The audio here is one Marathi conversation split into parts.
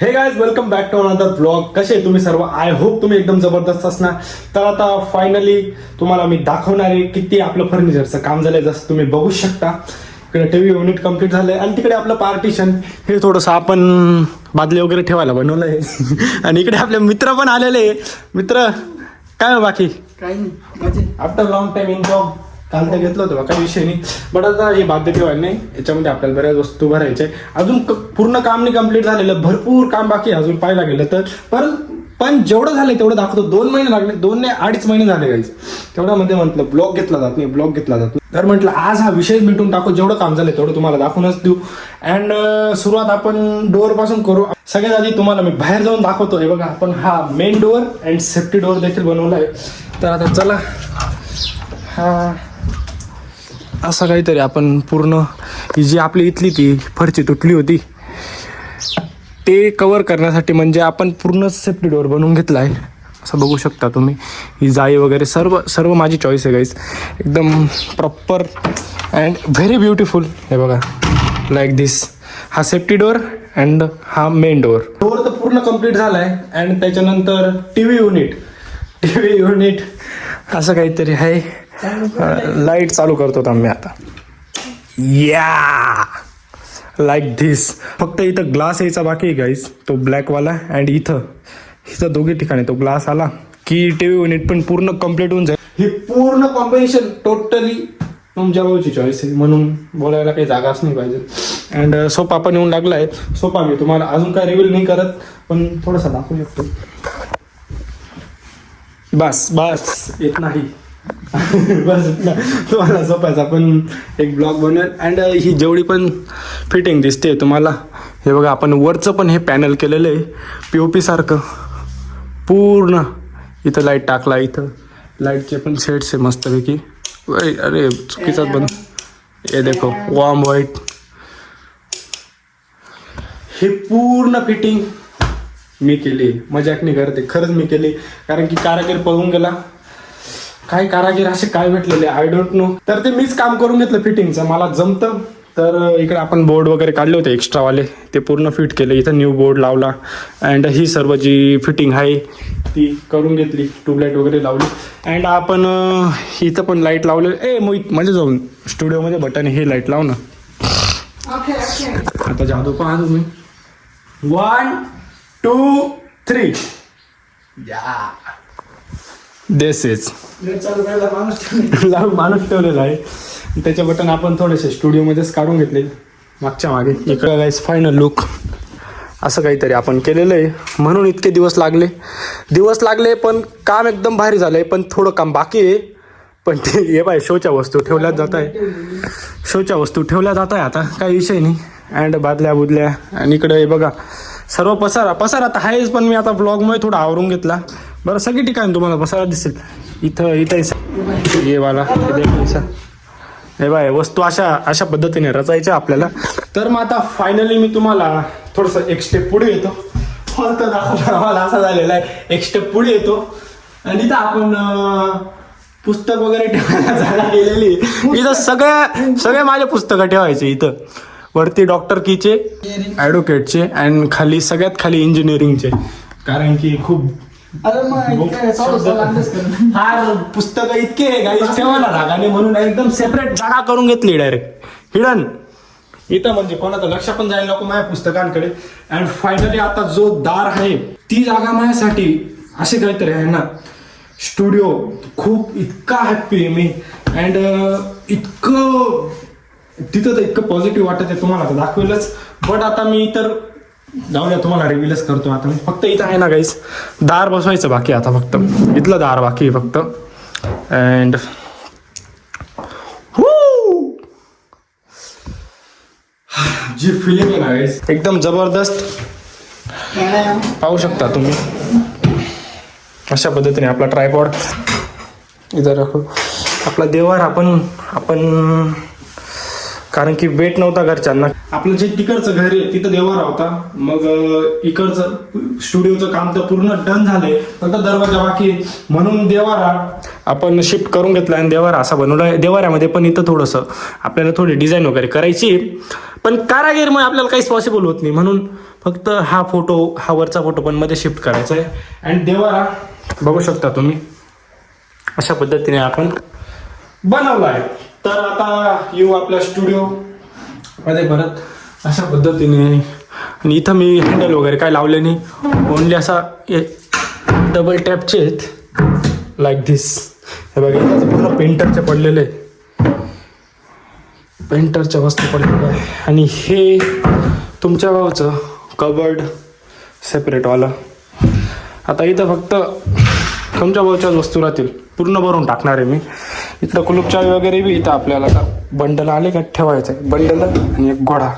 हे guys, welcome back to another blog. कसे आहे तुम्ही सर्व? आय होप तुम्ही एकदम जबरदस्त असणार. तर आता फायनली तुम्हाला मी दाखवणार आहे किती आपलं फर्निचरचं काम झालंय. जसं तुम्ही बघू शकता, इकडे टीव्ही युनिट कम्प्लीट झालंय आणि तिकडे आपलं पार्टिशन हे थोडंसं आपण बादली वगैरे ठेवायला बनवलंय. आणि इकडे आपले मित्र पण आलेले. मित्र काय हो बाकी? काही नाही. After long time in job काल तर घेतलं होतं, काही विषय नाही. बट आता हे बाध्य ठेवायला नाही, याच्यामध्ये आपल्याला बऱ्याच वस्तू भरायच्या आहे. अजून पूर्ण काम नाही कम्प्लीट झालेलं, भरपूर काम बाकी आहे अजून पाहायला गेलं तर. पण जेवढं झालंय तेवढं दाखवतो. 2 महिने लागले, 2 ते 2.5 महिने झाले गाईज. तेवढ्यामध्ये म्हटलं ब्लॉग घेतला जात नाही. तर म्हटलं आज हा विषय मिटून टाकू. जेवढं काम झालंय तेवढं तुम्हाला दाखवूनच देऊ. अँड सुरुवात आपण डोअर पासून करू. सगळ्यात आधी तुम्हाला मी बाहेर जाऊन दाखवतो. हे बघा, आपण हा main door and safety door देखील बनवला आहे. तर आता चला, हा असं काहीतरी आपण पूर्ण ही जी आपली इथली ती फरची तुटली होती ते कव्हर करण्यासाठी म्हणजे आपण पूर्ण सेफ्टी डोअर बनवून घेतला आहे. असं बघू शकता तुम्ही. ही जाळी वगैरे सर्व माझी चॉईस आहे गाईस. एकदम प्रॉपर अँड व्हेरी ब्युटिफुल. हे बघा, लाईक दिस. हा सेफ्टी डोअर अँड हा मेन डोअर. डोअर तर पूर्ण कम्प्लीट झाला आहे. अँड त्याच्यानंतर टीव्ही युनिट असं काहीतरी आहे. लाईट चालू करतो आम्ही आता. या लाईक धिस. फक्त इथं ग्लास यायचा बाकी आहे गाईज, तो ब्लॅकवाला. अँड इथं दोघी ठिकाणी तो ग्लास आला की टीव्ही युनिट पण पूर्ण कम्प्लीट होऊन जाईल. ही पूर्ण कॉम्बिनेशन टोटली तुमच्या भाऊची चॉईस आहे, म्हणून बोलायला काही जागाच नाही पाहिजे. अँड सोफा पण येऊन लागलाय. सोफा मी तुम्हाला अजून काय रिव्हील नाही करत, पण थोडासा दाखवू शकतो. बस येत नाही. बस तुम्हाला सोप्याचा पण एक ब्लॉग बनवेल. अँड ही जेवढी पण फिटिंग दिसते तुम्हाला, हे बघा, आपण वरचं पण हे पॅनल केलेलं आहे POP सारखं पूर्ण. इथं लाईट टाकला, इथं लाईटचे पण सेट्स आहे मस्तपैकी. अरे चुकीचाच बन. हे देखो, वॉर्म व्हाईट. हे पूर्ण फिटिंग मी केली. मजाक नाही करते, खरंच मी केली. कारण की कारागीर पळून गेला. काय कारागीर असे काय भेटलेले आय डोंट नो. तर ते मीच काम करून घेतलं फिटिंगचं, मला जमतं. तर इकडे आपण बोर्ड वगैरे काढले होते एक्स्ट्रावाले, ते पूर्ण फिट केले. इथं न्यू बोर्ड लावला. अँड ही सर्व जी फिटिंग आहे ती करून घेतली. ट्यूबलाईट वगैरे लावली. अँड आपण इथं पण लाईट लावले. मोहित म्हणजे जाऊन स्टुडिओमध्ये बटन हे लाईट लाव ना. आता जादू पहा तुम्ही. 1 2 3. या दिस इज माणूस ठेवलेला आहे. त्याचे बटन आपण थोडेसे स्टुडिओमध्येच काढून घेतले मागच्या मागे. इकडं गाईस फायनल लुक असं काहीतरी आपण केलेलं आहे. म्हणून इतके दिवस लागले पण काम एकदम भारी झालंय. पण थोडं काम बाकी आहे. पण ते हे बाय शोच्या वस्तू ठेवल्या जात आहे आता काही विषय नाही. अँड बादल्या बुदल्या. आणि इकडे हे बघा, सर्व पसारा तर आहेच, पण मी आता ब्लॉगमुळे थोडा आवरून घेतला. बरं, सगळी ठिकाणी तुम्हाला पसारा दिसेल. इथं हे वाला हे बाय वस्तू अशा पद्धतीने रचायच्या आपल्याला. तर मग आता फायनली मी तुम्हाला थोडंसं एक स्टेप पुढे येतो. मला असा झालेला आहे, एक स्टेप पुढे येतो. आणि इथं आपण पुस्तक वगैरे ठेवायला जागा गेलेली. इथं सगळे माझे पुस्तकं ठेवायचे. इथं वरती डॉक्टर कीचे, ॲडव्होकेटचे अँड खाली सगळ्यात खाली इंजिनिअरिंगचे. कारण की खूप पुस्तकं इतके ठेवायला रागाने, म्हणून एकदम सेपरेट जागा करून घेतली डायरेक्ट हिडन. इथं म्हणजे कोणाचं लक्ष पण जायला नको माझ्या पुस्तकांकडे. अँड फायनली आता जो दार आहे ती जागा माझ्यासाठी असे काहीतरी आहे ना. स्टुडिओ खूप इतका हॅप्पी आहे मी. अँड इतकं तिथं तर इतकं पॉझिटिव्ह वाटत आहे, तुम्हाला तर दाखवेलच. बट आता मी तर जाऊ द्या, तुम्हाला रिव्हीलच करतो. आता फक्त इथं आहे ना गाईस, दार बसवायचं बाकी. आता फक्त इथलं दार बाकी आहे फक्त. अँड जी फिलिंग आहे ना गाईस, एकदम जबरदस्त. पाहू शकता तुम्ही अशा पद्धतीने आपला ट्रायपॉड इथं राखू. आपला देवार आपण कारण की वेट नव्हता घरच्यांना. आपलं जे तिकडचं घर आहे तिथं देवारा होता. मग इकडचं स्टुडिओचं काम तर पूर्ण डन झालंय, फक्त दरवाजा बाकी. म्हणून देवारा आपण शिफ्ट करून घेतला आणि देवारा असा बनवला. देवाऱ्यामध्ये पण इथं थोडंसं आपल्याला थोडी डिझाईन वगैरे करायची, पण कारागीरमुळे आपल्याला काहीच पॉसिबल होत नाही. म्हणून फक्त हा फोटो, हा वरचा फोटो पण मध्ये शिफ्ट करायचा आहे. अँड देवारा बघू शकता तुम्ही, अशा पद्धतीने आपण बनवला आहे. तर आता येऊ आपल्या स्टुडिओ मध्ये परत अशा पद्धतीने. आणि इथं मी हँडल वगैरे काय लावले नाही, ओनली असा डबल टॅपचे आहेत लाईक धिस. हे बघा इथं पूर्ण पेंटरचे पडलेले, पेंटरच्या वस्तू पडलेल्या आहे. आणि हे तुमच्या भाऊचं कबर्ड सेपरेटवालं. आता इथं फक्त तुमच्या भाऊच्याच वस्तू राहतील, पूर्ण भरून टाकणार आहे मी. इथं कुलूपचावी वगैरे बी इथं आपल्याला का बंडल आले का ठेवायचं आहे, बंडल आणि एक घोडा.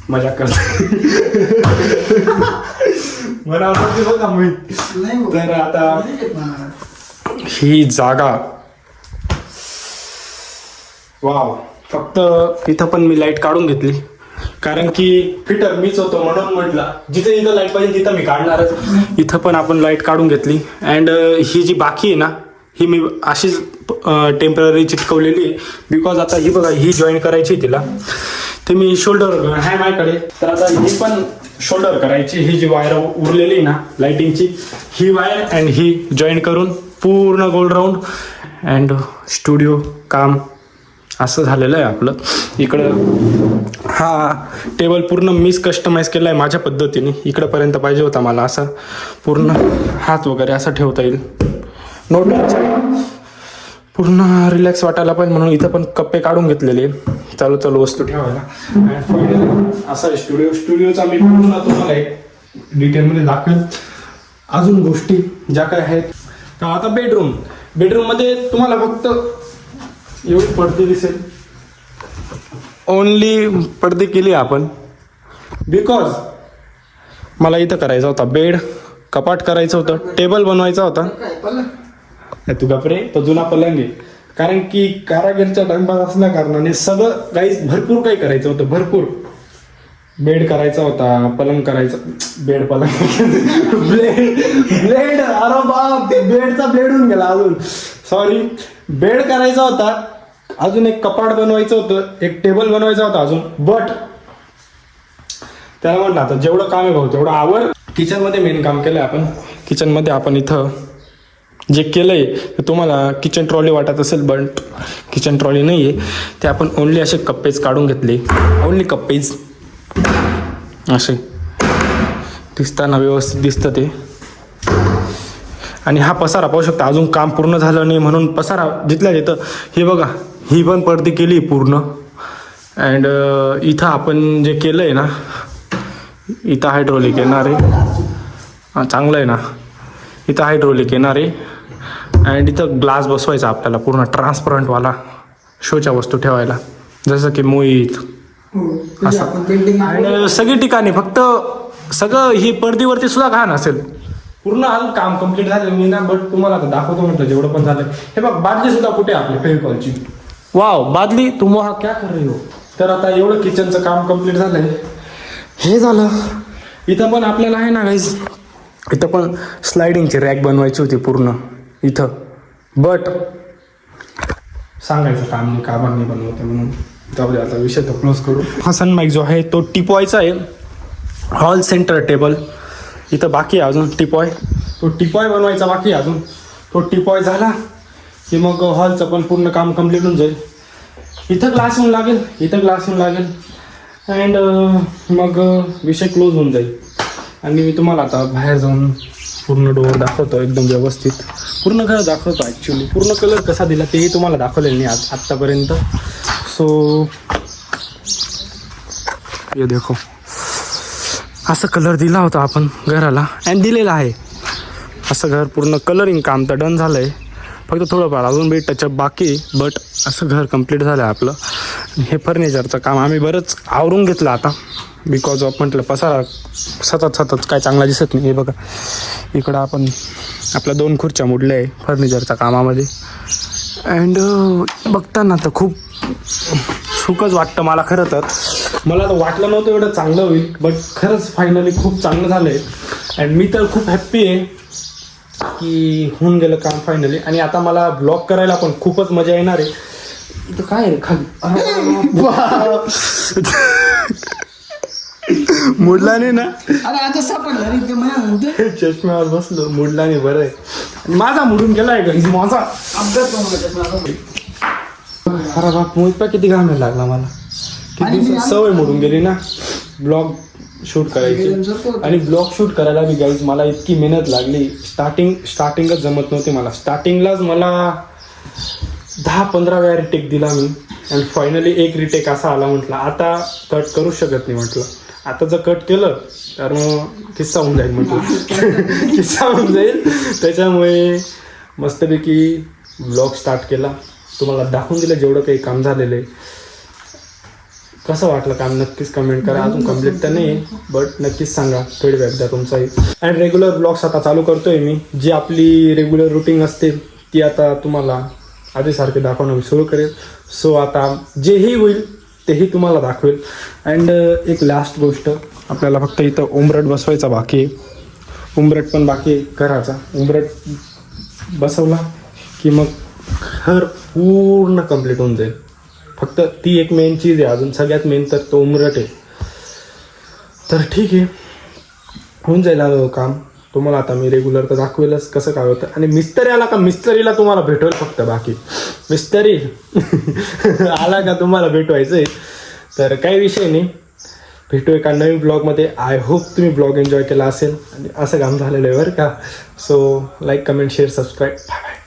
मजा करतो मला बघा मी. तर आता ही जागा वाव. फक्त इथं पण मी लाईट काढून घेतली, कारण की फिटर मीच होतो म्हणून म्हटलं जिथे जिथं लाईट पाहिजे तिथं मी काढणारच. इथं पण आपण लाईट काढून घेतली. अँड ही जी बाकी आहे ना, ही मी अशीच टेम्पररी चिटकवलेली आहे. बिकॉज आता ही बघा, ही जॉईन करायची तिला, ते मी शोल्डर आहे माझ्याकडे. तर आता ही पण शोल्डर करायची. ही जी वायर उरलेली आहे ना लाईटिंगची, ही वायर अँड ही जॉईन करून पूर्ण गोल राऊंड अँड स्टुडिओ काम असं झालेलं आहे आपलं. इकडं हा टेबल पूर्ण मीच कस्टमाइज केला आहे माझ्या पद्धतीने. इकडंपर्यंत पाहिजे होता मला असा, पूर्ण हात वगैरे असं ठेवता येईल, नो टेन्शन, पूर्ण रिलॅक्स वाटायला पाहिजे म्हणून इथं पण कप्पे काढून घेतलेले चालू चालू वस्तू ठेवायला. आणि फायनली असा आहे स्टुडिओ. स्टुडिओचा मी पूर्ण तुम्हाला एक डिटेलमध्ये दाखवेल अजून गोष्टी ज्या काय आहेत. तर आता बेडरूममध्ये तुम्हाला फक्त एवढी पडदे दिसेल, ओनली पडदे केली आपण बिकॉज मला इथं करायचा होता बेड, कपाट करायचं होतं, टेबल बनवायचा होता. तू गपरे, तो जुना पलंग आहे. कारण की कारागिरच्या टाइमपास असल्या कारणाने सगळं काही भरपूर काही करायचं होतं, भरपूर. बेड करायचा होता, पलंग करायचा, बेड पलंग ब्लेड अरे बाप, बेडचा ब्लेड होऊन गेला अजून, सॉरी. बेड करायचा होता, अजून एक कपाट बनवायचं होतं, एक टेबल बनवायचा होता अजून. बट त्याला म्हटलं आता जेवढं काम आहे भाऊ तेवढं आवर. किचनमध्ये मेन काम केलंय आपण. किचनमध्ये आपण इथं जे केलंय ते तुम्हाला किचन ट्रॉली वाटत असेल, बट किचन ट्रॉली नाही आहे ते. आपण ओनली असे कप्पेज काढून घेतले, ओनली कप्पेज असे दिसताना व्यवस्थित दिसतं ते. आणि हा पसारा पाहू शकता, अजून काम पूर्ण झालं नाही म्हणून पसारा जिथल्या तिथं. हे बघा, ही पण पडदी केली पूर्ण. अँड इथं आपण जे केलं आहे ना, इथं हायड्रोलिक येणार आहे, चांगलं आहे ना. इथं हायड्रोलिक येणार आहे. अँड इथं ग्लास बसवायचा आपल्याला पूर्ण ट्रान्सपरंटवाला, शोच्या वस्तू ठेवायला, जसं की मोहित असं. आणि सगळी ठिकाणी फक्त सगळं ही पडदीवरती सुद्धा घाण असेल. पूर्ण अजून काम कम्प्लीट झालं मी ना, बट तुम्हाला आता दाखवतो म्हटलं जेवढं पण झालं. हे बघ, बादली सुद्धा कुठे आपली फेविकॉलची. वाव बादली, तुम हा क्या कर रही हो. तर आता एवढं किचनचं काम कम्प्लीट झालंय. हे झालं. इथं पण आपल्याला आहे ना गाईज, इथं पण स्लायडिंगची रॅक बनवायची होती पूर्ण इथं, बट सांगायचं काम नाही, का नाही बनवते म्हणून. जाऊ दे आता, विषय तो क्लोज करू. हा सनमाईक जो आहे तो टिपवायचा आहे. हॉल सेंटर टेबल इथं बाकी आहे अजून, टिपॉय, तो टिपॉय बनवायचा बाकी आहे अजून. तो टिपॉय झाला की मग हॉलचं पण पूर्ण काम कम्प्लीट होऊन जाईल. इथं ग्लास येऊन लागेल, इथं ग्लास येऊन लागेल. अँड मग विषय क्लोज होऊन जाईल. आणि मी तुम्हाला आता बाहेर जाऊन पूर्ण डोअर दाखवतो, एकदम व्यवस्थित पूर्ण घर दाखवतो. ॲक्च्युली पूर्ण कलर कसा दिला तेही तुम्हाला दाखवलेलं नाही आत्तापर्यंत. सो ये देखो, असं कलर दिला होता आपण घराला अँड दिलेला आहे. असं घर पूर्ण कलरिंग काम तर डन झालं आहे, फक्त थोडंफार अजून बी टचअप बाकी, बट असं घर कंप्लीट झालं आहे आपलं. हे फर्निचरचं काम आम्ही बरंच आवरून घेतलं आता, बिकॉज ऑफ म्हटलं पसारा सतत काय चांगला दिसत नाही. हे बघा, इकडं आपण आपल्या 2 खुर्च्या मोडल्या आहे फर्निचरच्या कामामध्ये. अँड बघताना तर खूप सुखच वाटतं मला. खरं तर मला तर वाटलं नव्हतं एवढं चांगलं होईल, बट खरंच फायनली खूप चांगलं झालं आहे. अँड मी तर खूप हॅप्पी आहे की होऊन गेलं काम फायनली. आणि आता मला ब्लॉग करायला पण खूपच मजा येणार आहे. इथं काय आहे खाली, मुडला नाही ना, अरे आता सापडला रे ते माझ्या चष्म्यावर बसलो, मुडला नाही बरं आहे. आणि माझा मुडून गेलाय का माझा अपघात होऊन अरे बाप, मोहित किती घामायला लागला मला. किती दिवसात सवय मोडून गेली ना ब्लॉग शूट करायची. आणि ब्लॉग शूट करायला मी गाईज मला इतकी मेहनत लागली. स्टार्टिंगच जमत नव्हते मला. स्टार्टिंगलाच मला 10-15 वेळा रिटेक दिला मी. आणि फायनली एक रिटेक असा आला, म्हटलं आता कट करू शकत नाही. म्हटलं आता जर कट केलं तर मग किस्सा होऊन जाईल. म्हटलं किस्सा होऊन जाईल. त्याच्यामुळे मस्तपैकी ब्लॉग स्टार्ट केला. तुम्हाला दाखवून दिलं जेवढं काही काम झालेलं आहे. कसं वाटलं काम नक्कीच कमेंट करा. अजून कम्प्लीट तर नाही बट नक्कीच सांगा, फीडबॅक द्या तुमचाही. आणि रेग्युलर ब्लॉग्स आता चालू करतोय मी. जी आपली रेग्युलर रुटीन असते ती आता तुम्हाला आधीसारखे दाखवणं मी सुरू करेल. सो आता जेही होईल तेही तुम्हाला दाखवेल. अँड एक लास्ट गोष्ट, आपल्याला फक्त इथं उंबरट बसवायचा बाकी आहे. उंबरट पण बाकी आहे घराचा. उंबरट बसवला की मग घर पूर्ण कंप्लीट होऊन जाईल. फक्त ती एक मेन चीज आहे. अजून सगळ्यात मेन तर तो उंबरट आहे. तर ठीक आहे, होऊन जाईल काम. तुम्हाला आता मी रेग्युलर तर दाखवेलच कसं काय होतं. आणि मिस्त्री आला का मिस्त्रीला तुम्हाला भेटवेल फक्त. बाकी मिस्त्री आला का तुम्हाला भेटवायचं आहे. तर काही विषय नाही, भेटू एका नवीन ब्लॉगमध्ये. आय होप तुम्ही ब्लॉग एन्जॉय केला असेल. आणि असं काम झालेलं आहे बरं का. So like, comment, share, subscribe. Bye bye.